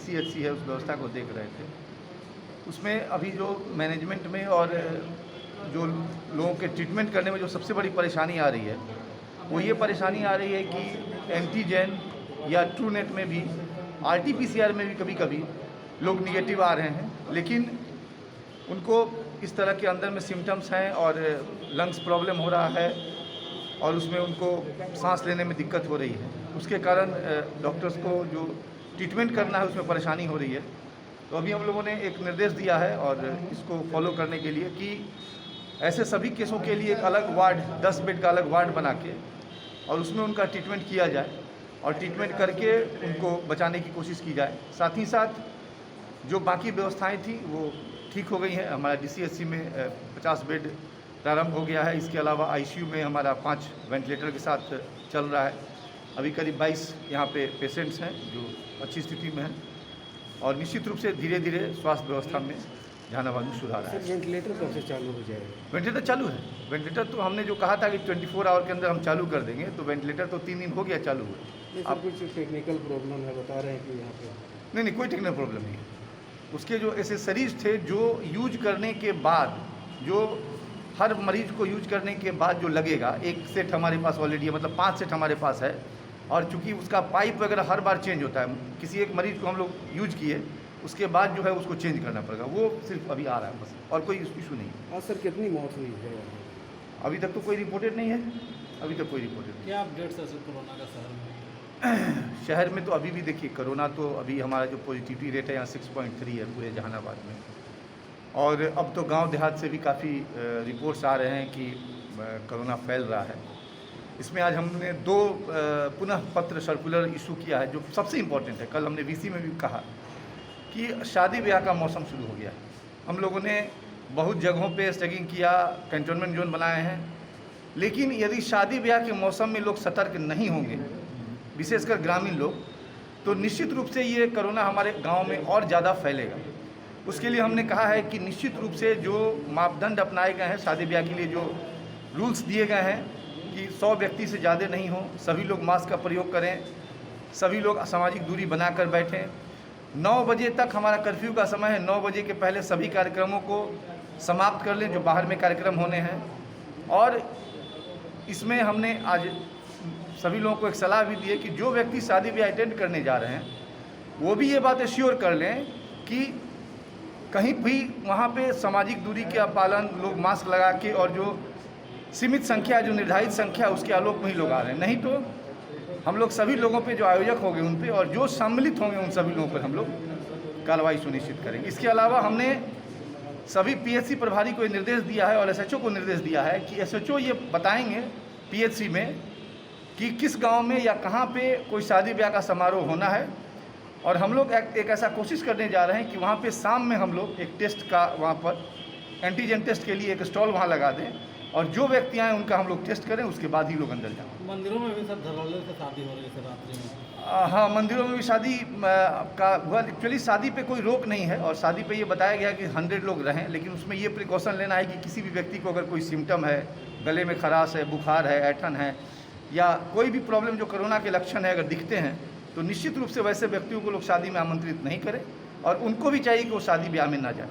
DCHC है उस व्यवस्था को देख रहे थे। उसमें अभी जो मैनेजमेंट में और जो लोगों के ट्रीटमेंट करने में जो सबसे बड़ी परेशानी आ रही है वो ये परेशानी आ रही है कि एंटीजन या ट्रूनेट में भी RT-PCR में भी कभी कभी लोग निगेटिव आ रहे हैं, लेकिन उनको इस तरह के अंदर में सिम्टम्स हैं और लंग्स प्रॉब्लम हो रहा है और उसमें उनको सांस लेने में दिक्कत हो रही है। उसके कारण डॉक्टर्स को जो ट्रीटमेंट करना है उसमें परेशानी हो रही है। तो अभी हम लोगों ने एक निर्देश दिया है और इसको फॉलो करने के लिए कि ऐसे सभी केसों के लिए एक अलग वार्ड 10 बेड का अलग वार्ड बना के और उसमें उनका ट्रीटमेंट किया जाए और ट्रीटमेंट करके उनको बचाने की कोशिश की जाए। साथ ही साथ जो बाकी व्यवस्थाएं थी वो ठीक हो गई हैं। हमारा DCHC में 50 बेड प्रारंभ हो गया है। इसके अलावा ICU में हमारा 5 वेंटिलेटर के साथ चल रहा है। अभी करीब 22 यहाँ पे पेशेंट्स हैं जो अच्छी स्थिति में हैं और निश्चित रूप से धीरे धीरे स्वास्थ्य व्यवस्था में जहानाबाद में सुधार है। वेंटिलेटर कब से चालू हो जाएगा? वेंटिलेटर चालू है। वेंटिलेटर तो हमने जो कहा था कि 24 आवर के अंदर हम चालू कर देंगे, तो वेंटिलेटर तो 3 दिन हो गया चालू हुआ। अब कुछ टेक्निकल प्रॉब्लम है बता रहे हैं कि यहाँ पे नहीं, कोई टेक्निकल प्रॉब्लम नहीं है। उसके जो एसेसरीज थे जो यूज करने के बाद, जो हर मरीज को यूज करने के बाद जो लगेगा, एक सेट हमारे पास ऑलरेडी है, मतलब 5 सेट हमारे पास है। और चूंकि उसका पाइप वगैरह हर बार चेंज होता है, किसी एक मरीज को हम लोग यूज किए उसके बाद जो है उसको चेंज करना पड़ेगा, वो सिर्फ अभी आ रहा है बस, और कोई इशू नहीं है। हाँ सर, कितनी मौत हुई है? अभी तक तो कोई रिपोर्टेड नहीं है। अभी तक कोई रिपोर्टेड नहीं। क्या अपडेट्स है कोरोना का शहर में? शहर में तो अभी भी देखिए कोरोना तो अभी हमारा जो पॉजिटिविटी रेट है यहाँ 6.3 है पूरे जहानाबाद में। और अब तो गांव देहात से भी काफ़ी रिपोर्ट्स आ रहे हैं कि कोरोना फैल रहा है। इसमें आज हमने 2 पुनः पत्र सर्कुलर इशू किया है जो सबसे इम्पोर्टेंट है। कल हमने VC में भी कहा कि शादी ब्याह का मौसम शुरू हो गया है। हम लोगों ने बहुत जगहों पे स्टैगिंग किया, कंटेनमेंट जोन बनाए हैं, लेकिन यदि शादी ब्याह के मौसम में लोग सतर्क नहीं होंगे, विशेषकर ग्रामीण लोग, तो निश्चित रूप से ये कोरोना हमारे गांव में और ज़्यादा फैलेगा। उसके लिए हमने कहा है कि निश्चित रूप से जो मापदंड अपनाए गए हैं शादी ब्याह के लिए, जो रूल्स दिए गए हैं कि 100 व्यक्ति से ज़्यादा नहीं हो, सभी लोग मास्क का प्रयोग करें, सभी लोग सामाजिक दूरी बनाकर बैठें। 9 बजे तक हमारा कर्फ्यू का समय है। 9 बजे के पहले सभी कार्यक्रमों को समाप्त कर लें जो बाहर में कार्यक्रम होने हैं। और इसमें हमने आज सभी लोगों को एक सलाह भी दी है कि जो व्यक्ति शादी ब्याह अटेंड करने जा रहे हैं वो भी ये बात एश्योर कर लें कि कहीं भी वहाँ पे सामाजिक दूरी का पालन, लोग मास्क लगा के, और जो सीमित संख्या, जो निर्धारित संख्या उसके आलोक में ही लोग आ रहे हैं। नहीं तो हम लोग सभी लोगों पे जो आयोजक होंगे उन पे और जो सम्मिलित होंगे उन सभी लोगों पर हम लोग कार्रवाई सुनिश्चित करेंगे। इसके अलावा हमने सभी PHC प्रभारी को निर्देश दिया है और SHO को निर्देश दिया है कि SHO ये बताएंगे PHC में कि किस गांव में या कहां पे कोई शादी ब्याह का समारोह होना है। और हम लोग एक ऐसा कोशिश करने जा रहे हैं कि वहां पे शाम में हम लोग एक टेस्ट का, वहां पर एंटीजन टेस्ट के लिए एक स्टॉल वहां लगा दें और जो व्यक्ति आए उनका हम लोग टेस्ट करें, उसके बाद ही लोग अंदर जाएं। मंदिरों में भी सब धड़ल्ले से शादी हो रही है रात्रि में? हाँ, मंदिरों में भी शादी का हुआ। एक्चुअली शादी पे कोई रोक नहीं है और शादी पे ये बताया गया कि 100 लोग रहें, लेकिन उसमें ये प्रिकॉशन लेना है कि किसी भी व्यक्ति को अगर कोई सिम्टम है, गले में खराश है, बुखार है, ऐठन है या कोई भी प्रॉब्लम जो कोरोना के लक्षण है अगर दिखते हैं, तो निश्चित रूप से वैसे व्यक्तियों को लोग शादी में आमंत्रित नहीं करें और उनको भी चाहिए कि वो शादी ब्याह में ना जाए।